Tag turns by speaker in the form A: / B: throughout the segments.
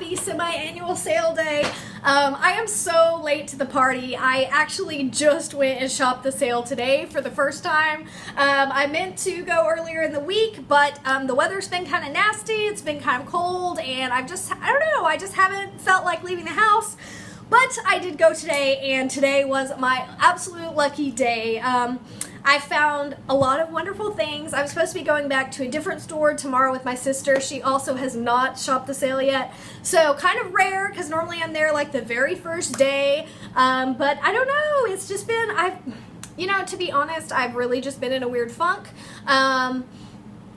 A: happy semi-annual sale day. I am so late to the party. I actually just went and shopped the sale today for the first time. I meant to go earlier in the week, but the weather's been kind of nasty. It's been kind of cold, and I just haven't felt like leaving the house. But I did go today, and today was my absolute lucky day. I found a lot of wonderful things. I'm supposed to be going back to a different store tomorrow with my sister. She also has not shopped the sale yet. So kind of rare, because normally I'm there like the very first day. But I don't know, it's just been, to be honest, I've really just been in a weird funk.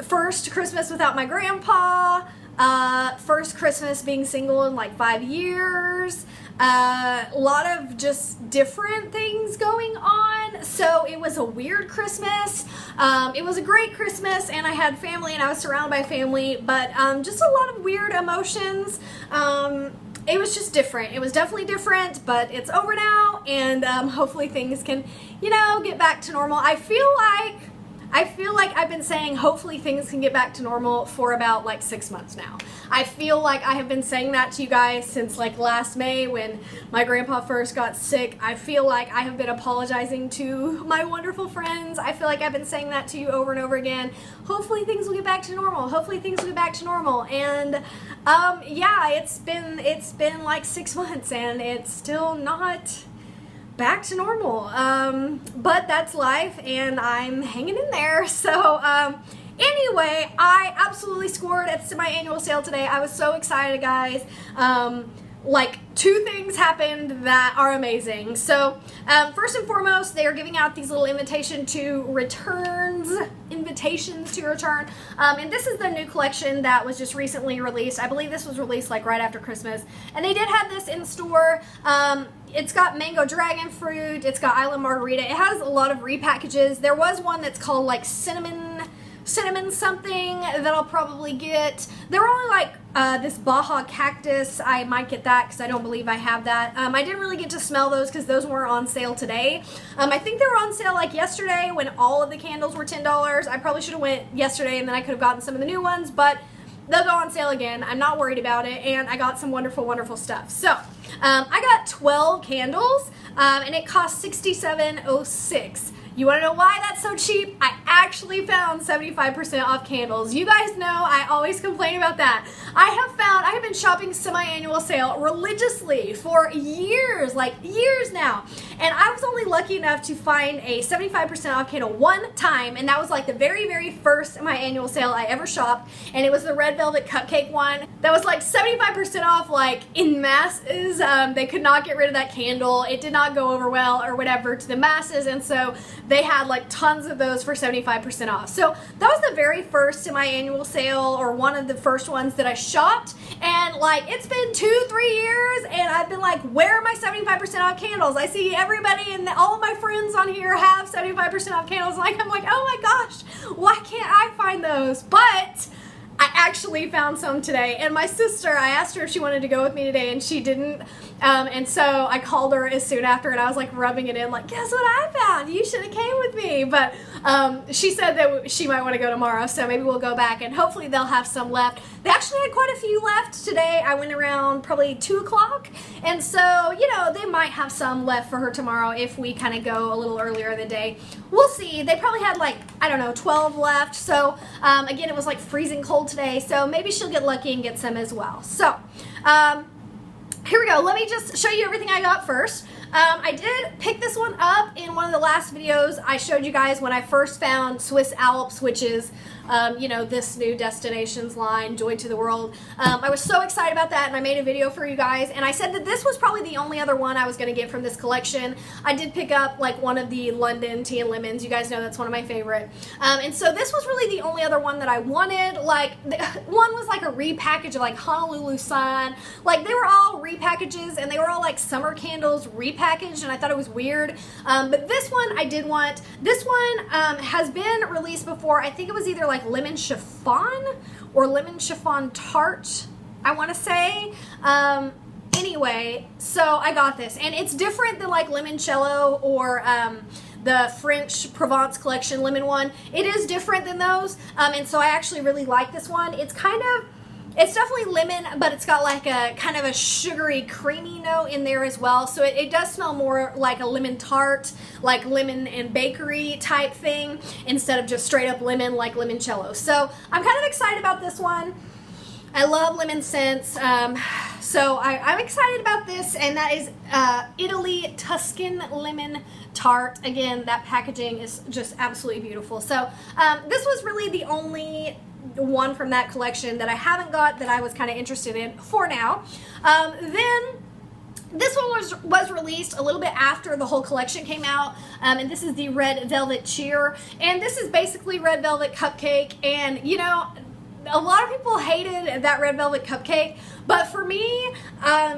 A: First Christmas without my grandpa. First Christmas being single in like 5 years. A lot of just different things going on, so it was a weird Christmas. It was a great Christmas, and I had family, and I was surrounded by family, but just a lot of weird emotions. It was just different. It was definitely different, but it's over now, and hopefully things can, get back to normal. I feel like I've been saying hopefully things can get back to normal for about like 6 months now. I feel like I have been saying that to you guys since like last May when my grandpa first got sick. I feel like I have been apologizing to my wonderful friends. I feel like I've been saying that to you over and over again. Hopefully things will get back to normal. Hopefully things will get back to normal. And yeah, it's been like 6 months and it's still not back to normal, but that's life, and I'm hanging in there. So anyway, I absolutely scored at the semi-annual sale today. I was so excited, guys. Like 2 things happened that are amazing. So first and foremost, they are giving out these little invitations to return, and this is the new collection that was just recently released. I believe this was released like right after Christmas, and they did have this in store. It's got mango dragon fruit, it's got island margarita. It has a lot of repackages. There was one that's called like cinnamon something that I'll probably get. There were only like this Baja cactus. I might get that because I don't believe I have that. I didn't really get to smell those because those were on sale today. I think they were on sale like yesterday when all of the candles were $10. I probably should have went yesterday and then I could have gotten some of the new ones, but they'll go on sale again. I'm not worried about it, and I got some wonderful, wonderful stuff. So I got 12 candles, and it cost $67.06. You want to know why that's so cheap? I actually found 75% off candles. You guys know I always complain about that. I have been shopping semi-annual sale religiously for years, like years now. And I was only lucky enough to find a 75% off candle one time, and that was like the very, very first semi-annual sale I ever shopped, and it was the red velvet cupcake one. That was like 75% off, like in masses. They could not get rid of that candle. It did not go over well or whatever to the masses, and so they had like tons of those for 75% off. So that was the very first semi-annual sale, or one of the first ones that I shopped, and like it's been 2-3 years, and I've been like, where are my 75% off candles? I see everybody and all of my friends on here have 75% off candles. Like, I'm like, oh my gosh, why can't I find those? But I actually found some today, and my sister, I asked her if she wanted to go with me today, and she didn't, and so I called her as soon after, and I was like rubbing it in, like, guess what I found? You should have came with me. But she said that she might want to go tomorrow, so maybe we'll go back, and hopefully they'll have some left. They actually had quite a few left today. I went around probably 2 o'clock, and so, they might have some left for her tomorrow if we kind of go a little earlier in the day. We'll see. They probably had like, I don't know, 12 left, so again, it was like freezing cold today, so maybe she'll get lucky and get some as well. So here we go. Let me just show you everything I got first. I did pick this one up in one of the last videos. I showed you guys when I first found Swiss Alps, which is this new destinations line, Joy to the World. I was so excited about that, and I made a video for you guys, and I said that this was probably the only other one I was going to get from this collection. I did pick up like one of the London Tea and Lemons. You guys know that's one of my favorite. And so this was really the only other one that I wanted. Like, one was like a repackage of like Honolulu Sun. Like, they were all repackages, and they were all like summer candles repackaged, and I thought it was weird. But this one I did want. This one has been released before. I think it was either like lemon chiffon or lemon chiffon tart, I want to say. Anyway, so I got this, and it's different than like limoncello or the French Provence collection lemon one. It is different than those, and so I actually really like this one. It's kind of, It's definitely lemon, but it's got like a kind of a sugary, creamy note in there as well. So it does smell more like a lemon tart, like lemon and bakery type thing, instead of just straight up lemon like limoncello. So I'm kind of excited about this one. I love lemon scents, so I'm excited about this, and that is Italy Tuscan Lemon Tart. Again, that packaging is just absolutely beautiful. So this was really the only one from that collection that I haven't got that I was kind of interested in for now. Then this one was released a little bit after the whole collection came out, and this is the Red Velvet Cheer, and this is basically red velvet cupcake. And you know, a lot of people hated that red velvet cupcake, but for me,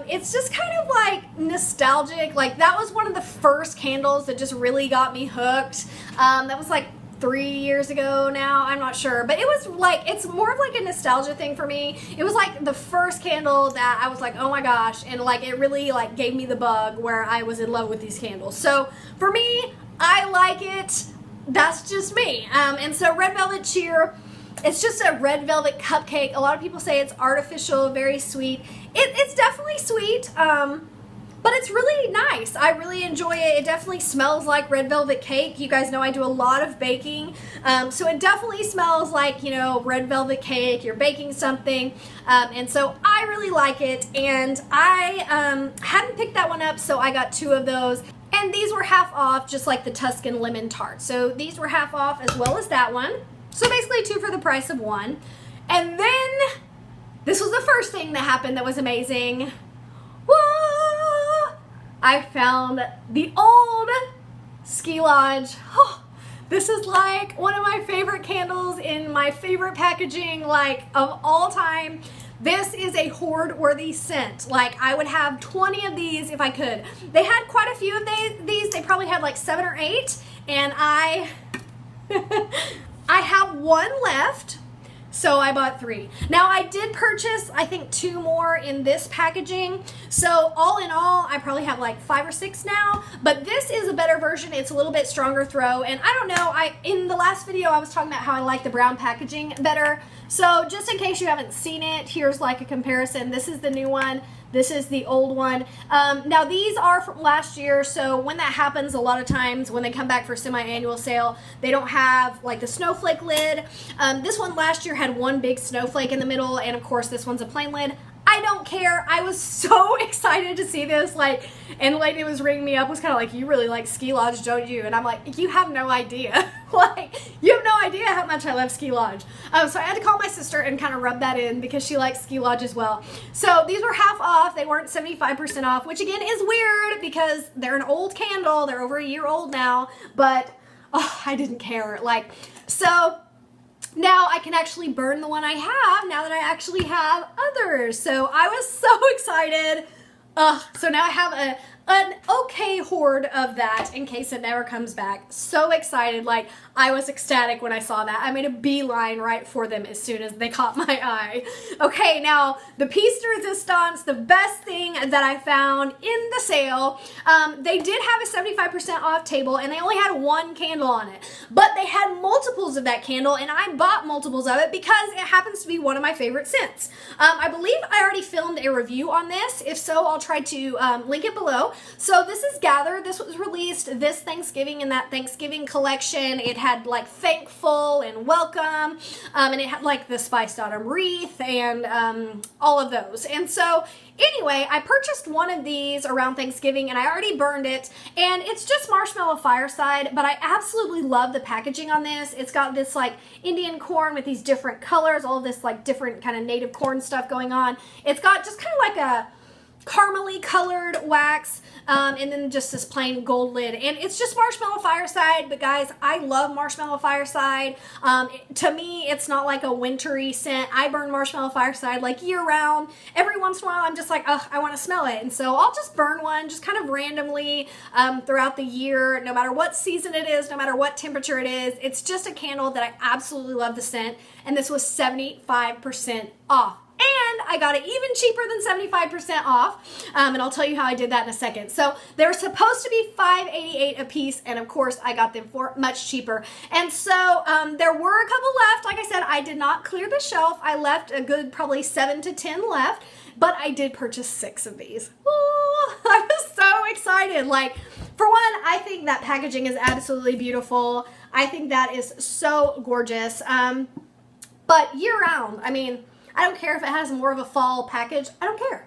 A: it's just kind of like nostalgic. Like, that was one of the first candles that just really got me hooked. That was like 3 years ago now, I'm not sure, but it was like, it's more of like a nostalgia thing for me. It was like the first candle that I was like, oh my gosh, and like it really like gave me the bug where I was in love with these candles. So for me, I like it. That's just me. And so Red Velvet Cheer, it's just a red velvet cupcake. A lot of people say it's artificial, very sweet. It's definitely sweet, but it's really nice. I really enjoy it. It definitely smells like red velvet cake. You guys know I do a lot of baking, so it definitely smells like, you know, red velvet cake. You're baking something, and so I really like it. And I hadn't picked that one up, so I got 2 of those. And these were half off, just like the Tuscan Lemon Tart. So these were half off as well as that one. So basically 2 for the price of 1. And then this was the first thing that happened that was amazing. Whoa! I found the old Ski Lodge. Oh, this is like one of my favorite candles in my favorite packaging, like of all time. This is a hoard-worthy scent. Like, I would have 20 of these if I could. They had quite a few of these. They probably had like 7 or 8, and I have 1 left, so I bought 3. Now, I did purchase, I think, 2 more in this packaging, so all in all, I probably have like 5 or 6 now, but this is a better version. It's a little bit stronger throw, and I don't know, in the last video, I was talking about how I like the brown packaging better, so just in case you haven't seen it, here's like a comparison. This is the new one. This is the old one. Now these are from last year, so when that happens, a lot of times when they come back for semi-annual sale, they don't have like the snowflake lid. This one last year had 1 big snowflake in the middle, and of course this one's a plain lid. I don't care. I was so excited to see this, like, and the lady was ringing me up, was kind of like, you really like Ski Lodge, don't you? And I'm like, you have no idea. Like, you have no idea how much I love Ski Lodge. So I had to call my sister and kind of rub that in because she likes Ski Lodge as well. So these were half off. They weren't 75% off, which again is weird because they're an old candle. They're over a year old now, but oh, I didn't care. Like, so now I can actually burn the one I have now that I actually have others. So I was so excited. So now I have an okay hoard of that in case it never comes back. So excited. Like, I was ecstatic when I saw that. I made a beeline right for them as soon as they caught my eye. Okay, now the piece de resistance, the best thing that I found in the sale, they did have a 75% off table and they only had 1 candle on it, but they had multiples of that candle, and I bought multiples of it because it happens to be one of my favorite scents. I believe I already filmed a review on this. If so, I'll try to link it below. So this is Gather. This was released this Thanksgiving in that Thanksgiving collection. It had like Thankful and Welcome, and it had like the Spiced Autumn Wreath and all of those. And so anyway, I purchased 1 of these around Thanksgiving and I already burned it, and it's just Marshmallow Fireside, but I absolutely love the packaging on this. It's got this like Indian corn with these different colors, all of this like different kind of native corn stuff going on. It's got just kind of like a caramely colored wax, and then just this plain gold lid, and it's just Marshmallow Fireside. But guys, I love Marshmallow Fireside. To me, it's not like a wintry scent. I burn Marshmallow Fireside like year round. Every once in a while I'm just like, ugh, I want to smell it, and so I'll just burn one just kind of randomly throughout the year, no matter what season it is, no matter what temperature it is. It's just a candle that I absolutely love the scent, and this was 75% off. And I got it even cheaper than 75% off, and I'll tell you how I did that in a second. So they're supposed to be $5.88 a piece, and of course I got them for much cheaper. And so there were a couple left. Like I said, I did not clear the shelf. I left a good probably 7 to 10 left, but I did purchase 6 of these. Ooh, I was so excited. Like, for one, I think that packaging is absolutely beautiful. I think that is so gorgeous. But year round, I mean, I don't care if it has more of a fall package. I don't care.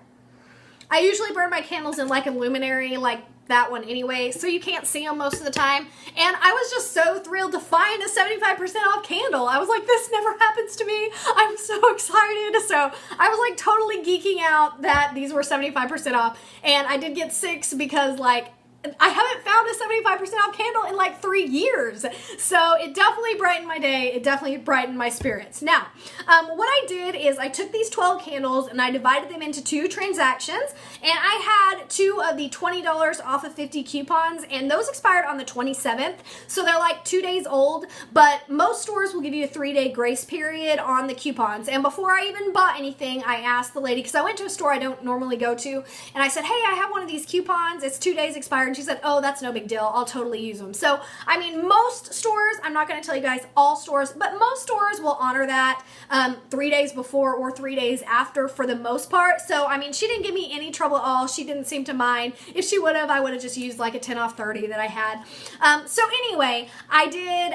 A: I usually burn my candles in like a luminary, like that one anyway, so you can't see them most of the time. And I was just so thrilled to find a 75% off candle. I was like, this never happens to me. I'm so excited. So I was like totally geeking out that these were 75% off. And I did get 6 because like, I haven't found a 75% off candle in like 3 years. So it definitely brightened my day. It definitely brightened my spirits. Now, what I did is I took these 12 candles and I divided them into 2 transactions. And I had 2 of the $20 off of 50 coupons, and those expired on the 27th. So they're like 2 days old, but most stores will give you a 3-day grace period on the coupons. And before I even bought anything, I asked the lady, because I went to a store I don't normally go to, and I said, hey, I have one of these coupons. It's 2 days expired. And she said, oh, that's no big deal. I'll totally use them. So, I mean, most stores, I'm not going to tell you guys all stores, but most stores will honor that 3 days before or 3 days after for the most part. So, I mean, she didn't give me any trouble at all. She didn't seem to mind. If she would have, I would have just used like a 10 off 30 that I had. So anyway, I did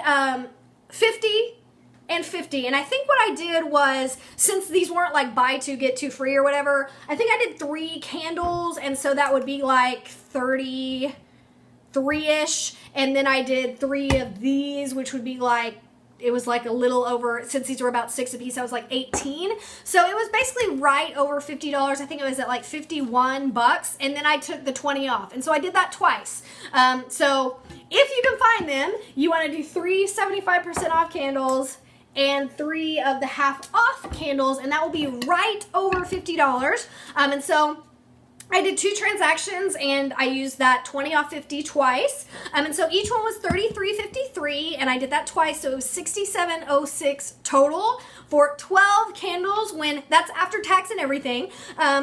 A: 50 and 50. And I think what I did was, since these weren't like buy 2 get 2 free or whatever, I think I did 3 candles, and so that would be like 33-ish. And then I did 3 of these, which would be like, it was like a little over, since these were about 6 a piece, I was like 18. So it was basically right over $50. I think it was at like 51 bucks. And then I took the 20 off. And so I did that twice. So if you can find them, you want to do 3 75% off candles and 3 of the half off candles, and that will be right over $50. And so I did 2 transactions, and I used that 20 off 50 twice. And so each one was $33.53, and I did that twice, so it was $67.06 total for 12 candles, when that's after tax and everything.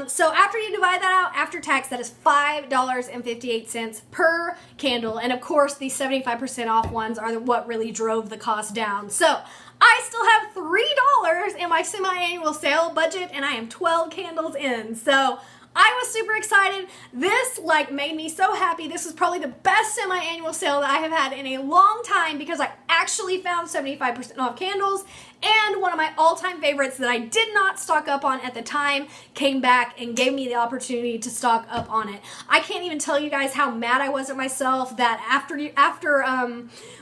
A: So after you divide that out after tax, that is $5.58 per candle. And of course, these 75% off ones are what really drove the cost down. So I still have $3 in my semi-annual sale budget, and I am 12 candles in. So I was super excited. This like made me so happy. This is probably the best semi-annual sale that I have had in a long time, because I actually found 75% off candles, and one of my all-time favorites that I did not stock up on at the time came back and gave me the opportunity to stock up on it. I can't even tell you guys how mad I was at myself that after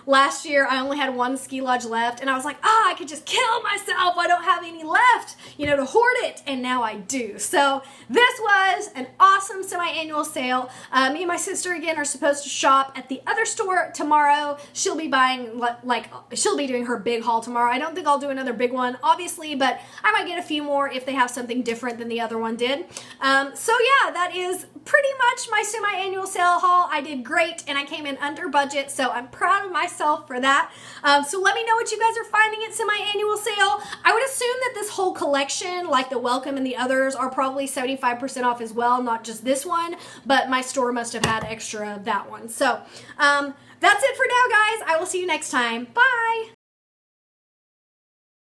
A: last year I only had 1 ski lodge left, and I was like, I could just kill myself. I don't have any left, you know, to hoard it, and now I do. So this was an awesome semi-annual sale. Me and my sister again are supposed to shop at the other store tomorrow. She'll be buying, she'll be doing her big haul tomorrow. I don't think I'll do another big one, obviously, but I might get a few more if they have something different than the other one did. So yeah, that is pretty much my semi-annual sale haul. I did great, and I came in under budget, so I'm proud of myself for that. So let me know what you guys are finding at semi-annual sale. I would assume that this whole collection, like the Welcome and the others, are probably 75% off as well, not just this one, but my store must have had extra of that one. So that's it for now, guys. I will see you next time. Bye!